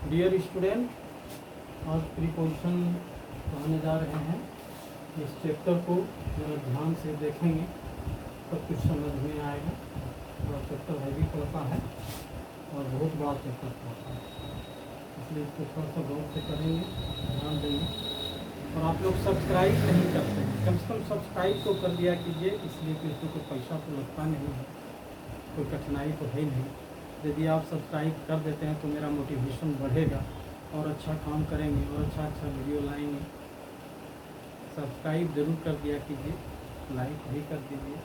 Dear student, आज preposition पढ़ाने जा रहे हैं। इस चैप्टर को जरा ध्यान से देखेंगे तो कुछ समझ में आएगा। थोड़ा चैप्टर हैवी पड़ता है और बहुत बड़ा चैप्टर पड़ता है, इसलिए इसको थोड़ा सा गौर से करेंगे, ध्यान देंगे। और आप लोग सब्सक्राइब नहीं करते हैं, कम से कम सब्सक्राइब तो कर दिया कीजिए, इसलिए कि इसमें कोई पैसा तो लगता नहीं है, कोई कठिनाई तो है नहीं। यदि आप सब्सक्राइब कर देते हैं तो मेरा मोटिवेशन बढ़ेगा और अच्छा काम करेंगे और अच्छा वीडियो लाएंगे। सब्सक्राइब जरूर कर दिया कीजिए, लाइक भी कर दीजिए।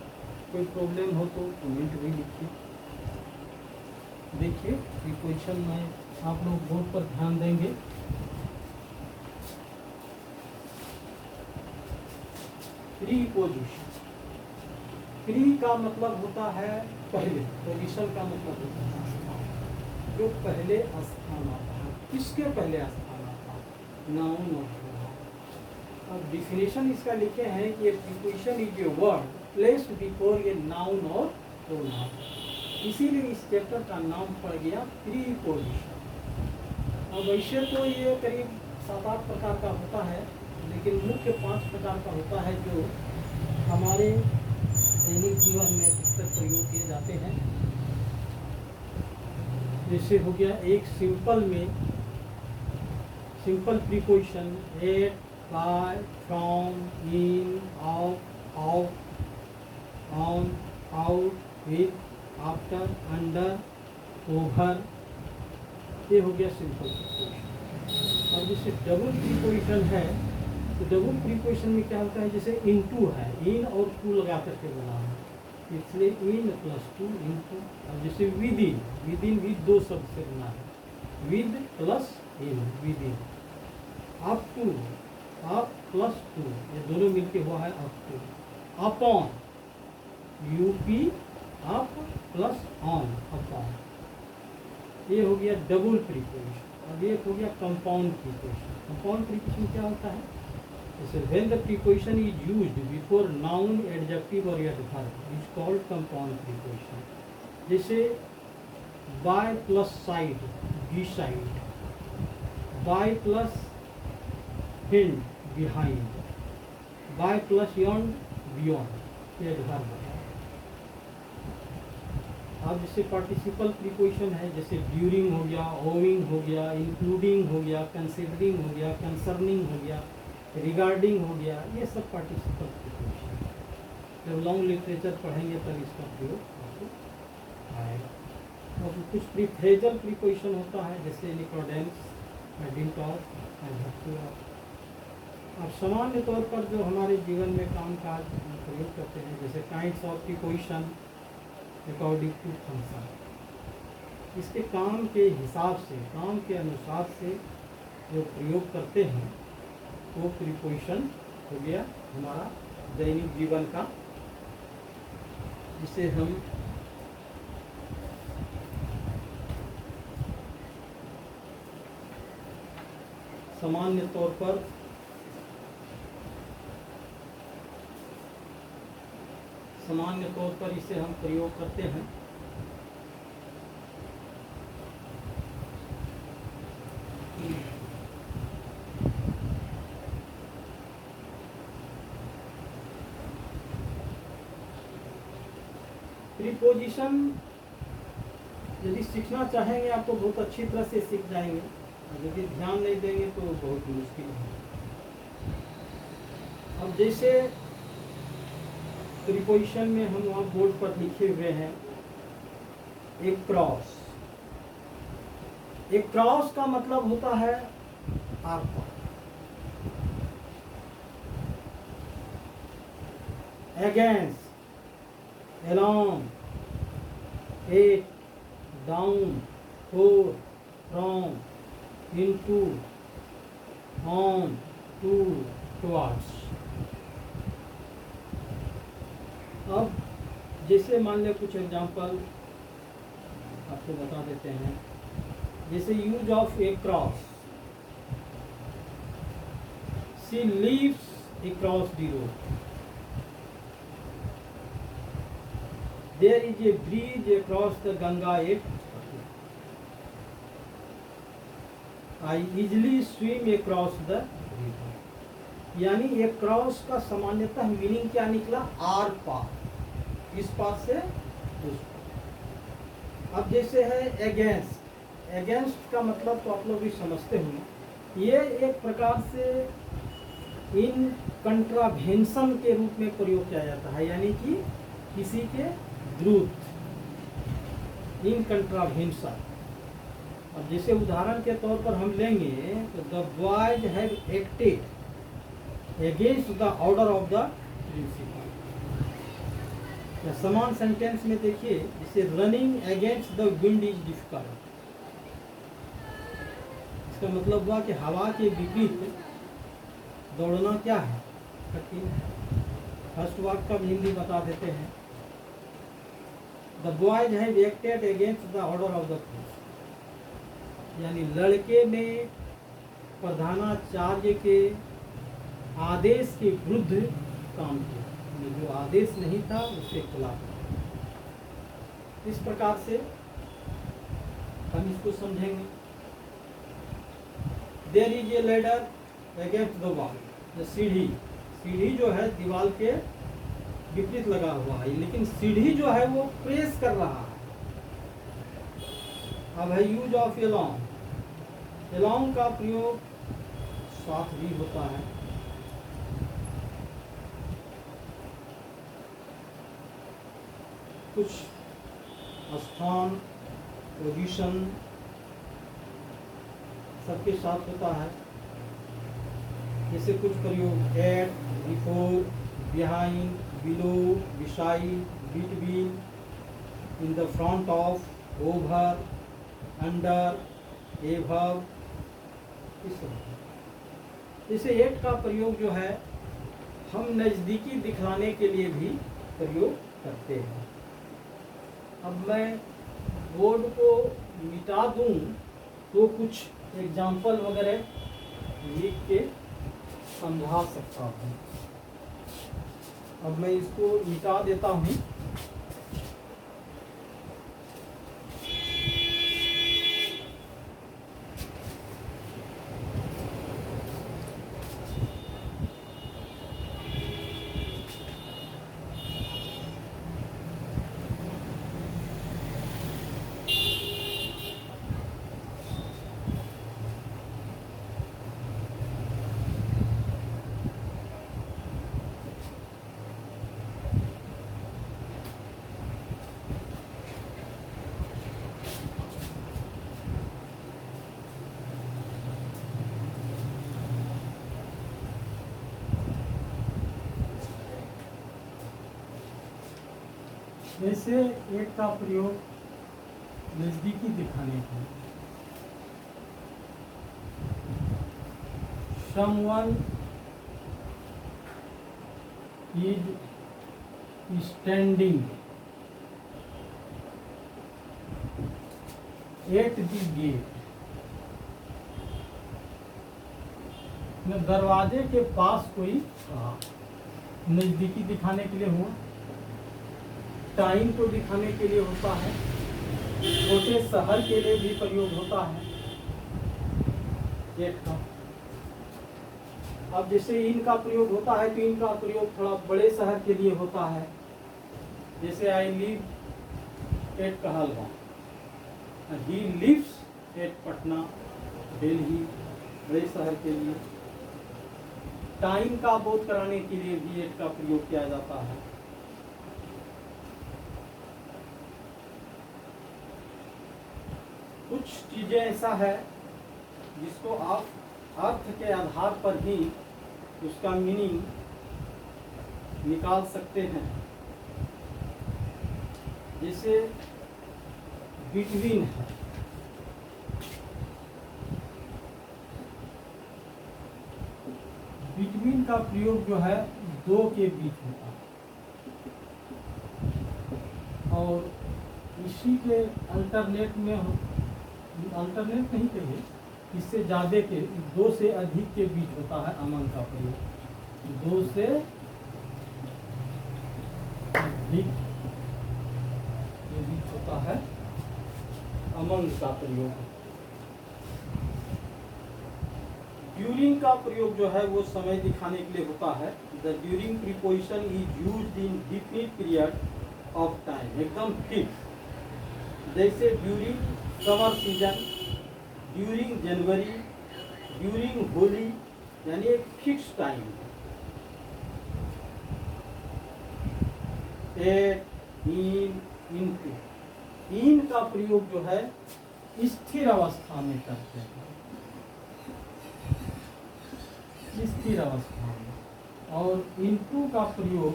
कोई प्रॉब्लम हो तो कमेंट भी लिखिए। देखिए प्रीपोजिशन में आप लोग बोर्ड पर ध्यान देंगे। प्रीपोजिशन, प्री का मतलब होता है पहले, पोजीशन का मतलब होता है जो पहले स्थान आता है। किसके पहले स्थान आता है? नाउन और प्रोनाउन। अब डिफिनेशन इसका लिखे हैं कि preposition is a word place before a noun और प्रोनाउन, इसीलिए इस चैप्टर का नाम पड़ गया प्रीपोजिशन। अब वैसे तो ये करीब 7-8 प्रकार का होता है, लेकिन मुख्य 5 प्रकार का होता है जो हमारे दैनिक जीवन में अक्सर प्रयोग किए जाते हैं। जैसे हो गया एक सिंपल में, simple preposition at, by, from, in, out, on, out, with, after, under, over, ये हो गया सिंपल प्रीपोजिशन। और जैसे डबल प्रीपोजिशन है तो डबल प्रीपोजिशन में क्या होता है, जैसे इनटू है, इन और टू लगा करके बना है, इसलिए इन प्लस टू इनटू। और जैसे विद इन, विद इन भी 2 शब्द से बना है, with plus in, with in. Up to, up plus to, ये दोनों मिलके हुआ है up to. Upon, U P, up plus on, upon, ये हो गया डबल प्रीपोजिशन। और ये हो गया कंपाउंड प्रीपोजिशन। कंपाउंड प्रीपोजिशन क्या होता है, जैसे when the preposition is used before noun, adjective और adverb is called compound preposition। जैसे by plus side, beside, by plus hind, behind, by plus beyond, beyond, ये adverb है। अब जैसे पार्टिसिपल प्रीपोजिशन है, जैसे ड्यूरिंग हो गया, ओविंग हो गया, इंक्लूडिंग हो गया, कंसिडरिंग हो गया, कंसर्निंग हो गया, रिगार्डिंग हो गया, ये सब पार्टिसिपल प्रीपोजिशन। जब लॉन्ग लिटरेचर पढ़ेंगे तब इसका प्रयोग आपको आएगा। और कुछ फ्रेजल प्रीपोजिशन होता है, जैसे निकोडेंस, डिंट ऑफ, अब सामान्य तौर पर जो हमारे जीवन में काम काज प्रयोग करते हैं, जैसे kinds of preposition according to function, इसके काम के हिसाब से, काम के अनुसार से जो प्रयोग करते हैं वो प्रीपोजिशन हो गया हमारा दैनिक जीवन का, जिसे हम सामान्य तौर पर इसे हम प्रयोग करते हैं। प्रीपोजिशन यदि सीखना चाहेंगे आप तो बहुत अच्छी तरह से सीख जाएंगे, और यदि ध्यान नहीं देंगे तो बहुत मुश्किल है। अब जैसे प्रीपोजिशन में हम वहाँ बोर्ड पर लिखे हुए हैं एक क्रॉस। एक क्रॉस का मतलब होता है आर पार। Against, along, it, down, for, from, into, on, to, towards। अब जैसे मान लिया कुछ एग्जाम्पल आपको बता देते हैं, जैसे use of A cross, she leaves across the road, there is a bridge across the Ganga at I easily swim across the river. यानी एक क्रॉस का सामान्यतः मीनिंग क्या निकला? आर पार, इस पार से उस पार। अब जैसे है अगेंस्ट, अगेंस्ट का मतलब तो आप लोग भी समझते होंगे, ये एक प्रकार से इन कंट्रावेंशन के रूप में प्रयोग किया जाता है, यानी कि किसी के विरुद्ध, इन कंट्रावेंशन। अब जैसे उदाहरण के तौर पर हम लेंगे तो the boys have acted against the order of the principal. या समान सेंटेंस में देखिए, जैसे running against the wind is difficult. इसका मतलब हुआ कि हवा के विपरीत दौड़ना क्या है? कठिन है। फर्स्ट वाक्य का हिंदी बता देते हैं, the boys have acted against the order of the principal. यानी लड़के ने प्रधानाचार्य के आदेश के विरुद्ध काम किया, जो आदेश नहीं था उसके खिलाफ। इस प्रकार से हम इसको समझेंगे। There is a ladder against the wall. सीढ़ी, सीढ़ी जो है दीवार के विपरीत लगा हुआ है, लेकिन सीढ़ी जो है वो प्रेस कर रहा है। अब है यूज ऑफ एलोंग। एलोंग का प्रयोग साथ भी होता है। कुछ स्थान, पोजीशन सबके साथ होता है। जैसे कुछ प्रयोग at, before, behind, below, beside, between, in the front of, over, under, above, इस तरह। जैसे एट का प्रयोग जो है हम नज़दीकी दिखाने के लिए भी प्रयोग करते हैं। अब मैं बोर्ड को मिटा दूं तो कुछ एग्जाम्पल वगैरह लिख के समझा सकता हूँ। अब मैं इसको मिटा देता हूँ। जैसे एक का प्रयोग नजदीकी दिखाने के लिए, someone is standing at the gate। दरवाजे के पास कोई खड़ा, नजदीकी दिखाने के लिए हुआ। टाइम को दिखाने के लिए होता है, छोटे शहर के लिए भी प्रयोग होता है गेट का। अब जैसे इनका प्रयोग होता है तो इनका प्रयोग थोड़ा बड़े शहर के लिए होता है। जैसे I live at Kahalgaon, he lives at Patna, Delhi, बड़े शहर के लिए। टाइम का बोध कराने के लिए भी एट का प्रयोग किया जाता है। कुछ चीजें ऐसा है जिसको आप अर्थ के आधार पर ही उसका मीनिंग निकाल सकते हैं। जैसे बिटवीन है, बिटवीन का प्रयोग जो है दो के बीच होता है, और इसी के अल्टरनेट में अल्टरनेट नहीं कहिए, इससे ज़्यादा के, दो से अधिक के बीच होता है अमंग का प्रयोग। दो से अधिक के बीच होता है अमंग का प्रयोग। ड्यूरिंग का प्रयोग जो है वो समय दिखाने के लिए होता है। The during preposition is used in definite period of time, एकदम फिक्स। जैसे ड्यूरिंग समर सीजन, ड्यूरिंग जनवरी, ड्यूरिंग होली, यानी एक फिक्स टाइम। एट, इन, इनटू, इन का प्रयोग जो है स्थिर अवस्था में करते हैं, स्थिर अवस्था में, और इनटू का प्रयोग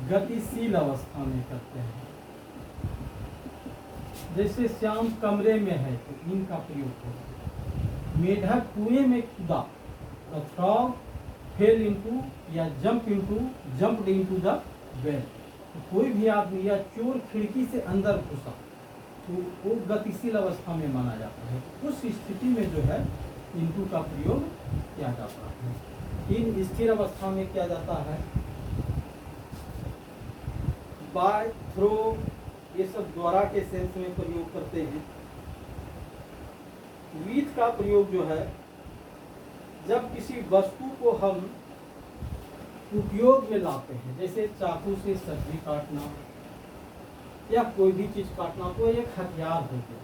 गतिशील अवस्था में करते हैं। जैसे श्याम कमरे में है तो इन का प्रयोग होगा। मेढक कुएं में कूदा, द फ्रॉग फेल इनटू या जंप इनटू द वेल। तो कोई भी आदमी या चोर खिड़की से अंदर घुसा तो वो गतिशील अवस्था में माना जाता है। उस स्थिति में जो है इनटू का प्रयोग किया जाता है। इन स्थिर अवस्था में किया जाता है। बाय, थ्रो, ये सब द्वारा के सेंस में प्रयोग करते हैं। विथ का प्रयोग जो है जब किसी वस्तु को हम उपयोग में लाते हैं, जैसे चाकू से सब्जी काटना या कोई भी चीज काटना, तो एक हथियार हो गया।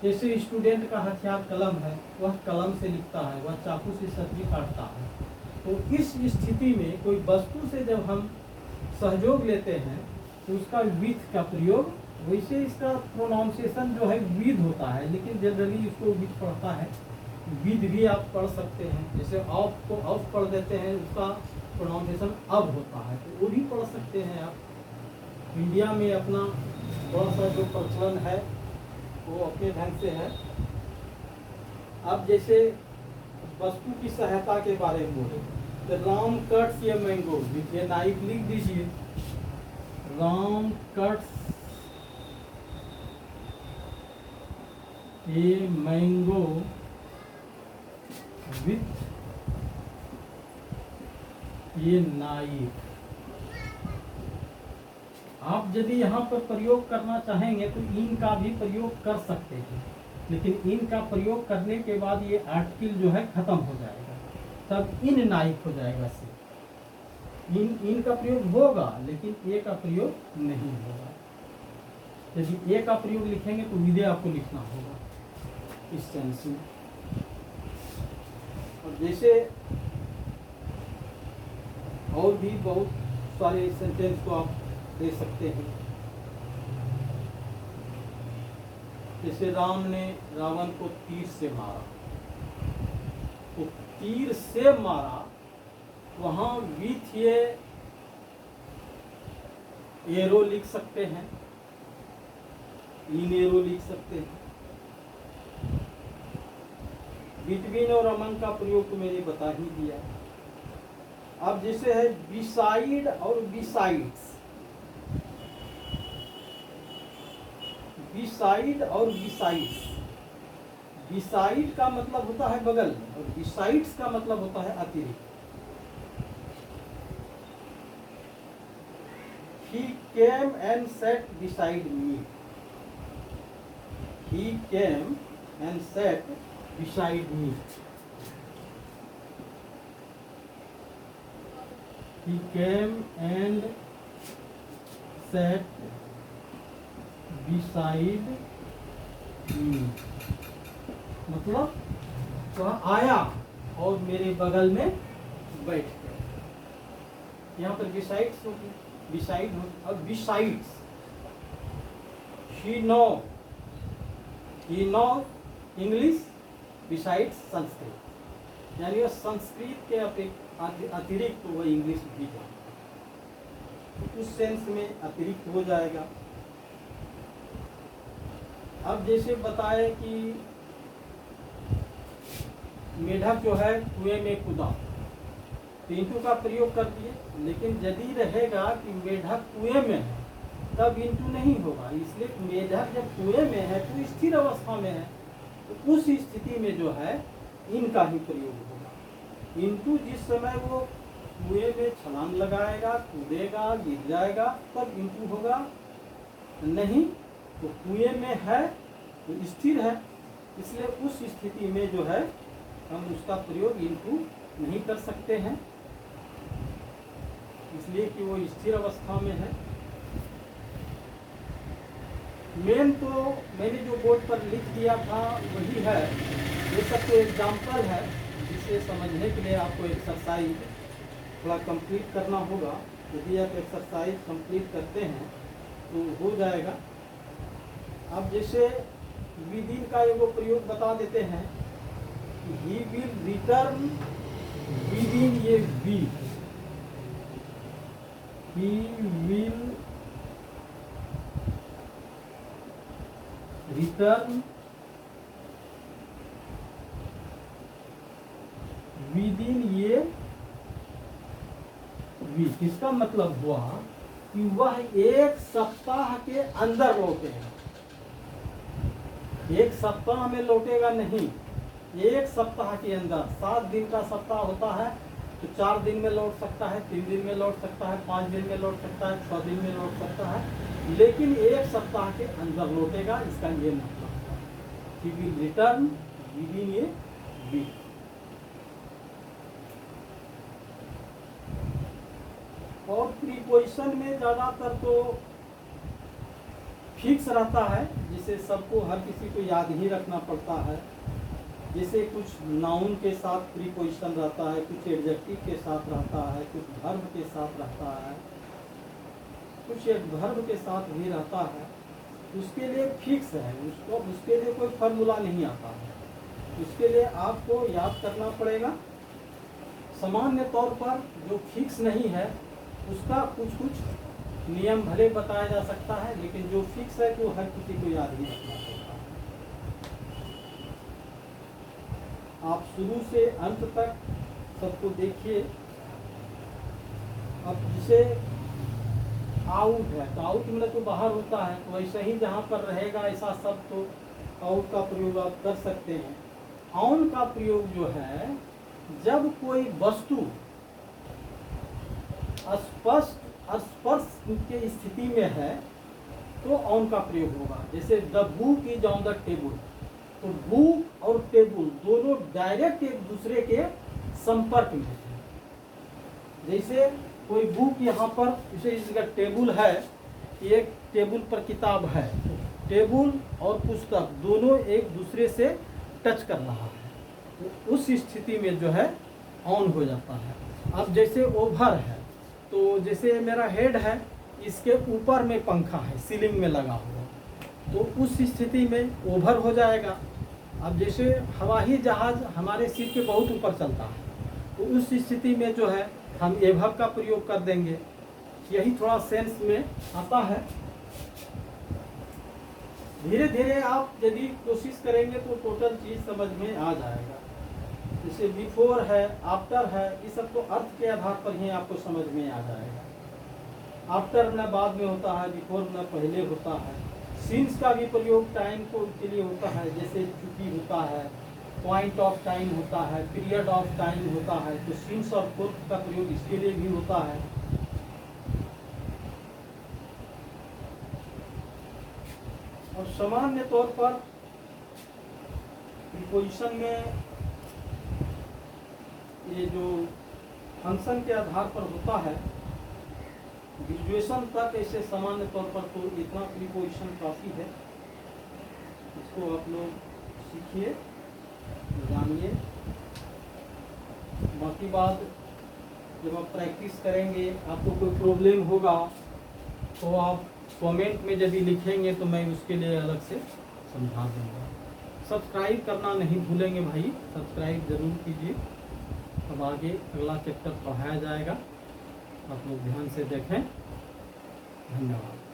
जैसे स्टूडेंट का हथियार कलम है, वह कलम से लिखता है, वह चाकू से सब्जी काटता है। तो इस स्थिति में कोई वस्तु से जब हम सहयोग लेते हैं तो उसका विथ का प्रयोग, वैसे इसका प्रोनाउंसिएशन जो है विद होता है, लेकिन जनरली इसको विथ पढ़ता है। विद भी आप पढ़ सकते हैं, जैसे ऑफ को ऑफ पढ़ देते हैं, उसका प्रोनाउंसिएशन अब होता है, तो वो भी पढ़ सकते हैं आप। इंडिया में अपना थोड़ा सा जो प्रचलन है वो अपने ढंग से है। अब जैसे वस्तु की सहायता के बारे में बोले तो राम कट्स ये मैंगो विथ ए नाइफ, लिख दीजिए Ram cuts a mango with ये नाइफ। आप यदि यहाँ पर प्रयोग करना चाहेंगे तो इन का भी प्रयोग कर सकते हैं, लेकिन इन का प्रयोग करने के बाद ये आर्टिकल जो है खत्म हो जाएगा, तब इन नाइफ हो जाएगा से। इन का प्रयोग होगा लेकिन ए का प्रयोग नहीं होगा। यदि ए का प्रयोग लिखेंगे तो विदे आपको लिखना होगा इस सेंस में। और जैसे और भी बहुत सारे सेंटेंस को आप दे सकते हैं। जैसे राम ने रावण को तीर से मारा, तो तीर से मारा, वहां विथ ये एरो लिख सकते हैं, इन एरो लिख सकते हैं। बिटवीन और अमंग का प्रयोग तो मैंने बता ही दिया। अब जैसे है बिसाइड और बिसाइड्स, बिसाइड और बिसाइड्स। बिसाइड का मतलब होता है बगल में और बिसाइड्स का मतलब होता है अतिरिक्त। He came and sat beside me. He came and sat beside me. He came and sat beside me. मतलब वह आया और मेरे बगल में बैठ गया। यहाँ पर बिसाइड्स होगी, बिसाइड हो। अब besides, she know, he know English, besides Sanskrit, यानी वह संस्कृत के अतिरिक्त वह इंग्लिश भी जानता है, तो उस सेंस में अतिरिक्त हो जाएगा। अब जैसे बताए कि मेढक जो है कुएं में कूदा, तो इंटू का प्रयोग कर दिए, लेकिन यदि रहेगा कि मेढक कुएं में है तब इंटू नहीं होगा। इसलिए मेढक जब कुएं में है तो स्थिर अवस्था में है, तो उस स्थिति में जो है इनका ही प्रयोग होगा। इंटू जिस समय वो कुएं में छलांग लगाएगा, कूदेगा, गिर जाएगा, तब इंटू होगा। नहीं तो कुएं में है तो स्थिर है, इसलिए उस स्थिति में जो है हम उसका प्रयोग इनटू नहीं कर सकते हैं, इसलिए कि वो स्थिर अवस्था में है। मेन तो मैंने जो बोर्ड पर लिख दिया था वही है, ये सब तो एग्जाम्पल है, जिसे समझने के लिए आपको एक्सरसाइज थोड़ा कंप्लीट करना होगा। यदि आप एक्सरसाइज कंप्लीट करते हैं तो हो जाएगा। अब जैसे विदिन का एगो प्रयोग बता देते हैं, ही विल रिटर्न विदिन ये week, he will return within ये वीक। इसका मतलब हुआ कि वह 1 सप्ताह के अंदर लौटेगा। 1 सप्ताह में लौटेगा नहीं, 1 सप्ताह के अंदर। 7 दिन का सप्ताह होता है तो 4 दिन में लौट सकता है, 3 दिन में लौट सकता है, 5 दिन में लौट सकता है, 6 दिन में लौट सकता है, लेकिन 1 सप्ताह के अंदर लौटेगा। इसका ये मतलब है कि विल रिटर्न विदिन ये वीक। और प्रीपोजिशन में ज़्यादातर तो फिक्स रहता है, जिसे सबको हर किसी को याद ही रखना पड़ता है। जैसे कुछ नाउन के साथ प्रीपोजिशन रहता है, कुछ एडजेक्टिव के साथ रहता है, कुछ वर्ब के साथ रहता है, कुछ एडवर्ब के साथ भी रहता है। उसके लिए फिक्स है, उसके लिए कोई फार्मूला नहीं आता है। उसके लिए आपको याद करना पड़ेगा। सामान्य तौर पर जो फिक्स नहीं है उसका कुछ कुछ नियम भले बताया जा सकता है, लेकिन जो फिक्स है वो हर किसी को याद ही रखना पड़ता है। आप शुरू से अंत तक सबको देखिए। अब जिसे आउट है तो आउट मतलब तो बाहर होता है, तो वैसे ही जहाँ पर रहेगा ऐसा सब तो आउट का प्रयोग आप कर सकते हैं। ऑन का प्रयोग जो है, जब कोई वस्तु स्पर्श की स्थिति में है तो ऑन का प्रयोग होगा। जैसे the book is on the table, तो बुक और टेबल दोनों डायरेक्ट एक दूसरे के संपर्क में है। जैसे कोई बुक यहाँ पर, जैसे इस जगह टेबल है, एक टेबल पर किताब है, टेबल और पुस्तक दोनों एक दूसरे से टच कर रहा है, तो उस स्थिति में जो है ऑन हो जाता है। अब जैसे ओवर है, तो जैसे मेरा हेड है, इसके ऊपर में पंखा है सीलिंग में लगा हुआ, तो उस स्थिति में ओवर हो जाएगा। अब जैसे हवाई जहाज हमारे सिर के बहुत ऊपर चलता है, तो उस स्थिति में जो है हम एभव का प्रयोग कर देंगे। यही थोड़ा सेंस में आता है। धीरे धीरे आप यदि कोशिश करेंगे तो टोटल चीज़ समझ में आ जाएगा। जैसे बिफोर है, आफ्टर है, ये सब तो अर्थ के आधार पर ही आपको समझ में आ जाएगा। आफ्टर न बाद में होता है, बिफोर न पहले होता है। सिंस का भी प्रयोग टाइम को के लिए होता है, जैसे चुकी होता है, पॉइंट ऑफ टाइम होता है, पीरियड ऑफ टाइम होता है, तो सिंस और फोर्थ का प्रयोग इसके लिए भी होता है। और सामान्य तौर पर प्रीपोजिशन में ये जो फंक्शन के आधार पर होता है, ग्रेजुएशन तक ऐसे सामान्य तौर पर तो इतना प्रीपोजिशन काफ़ी है। इसको आप लोग सीखिए, जानिए। बाकी बात जब आप प्रैक्टिस करेंगे, आपको कोई प्रॉब्लम होगा तो आप कमेंट में यदि लिखेंगे तो मैं उसके लिए अलग से समझा दूँगा। सब्सक्राइब करना नहीं भूलेंगे भाई, सब्सक्राइब ज़रूर कीजिए। अब आगे अगला चैप्टर पढ़ाया जाएगा, आप लोग ध्यान से देखें। धन्यवाद।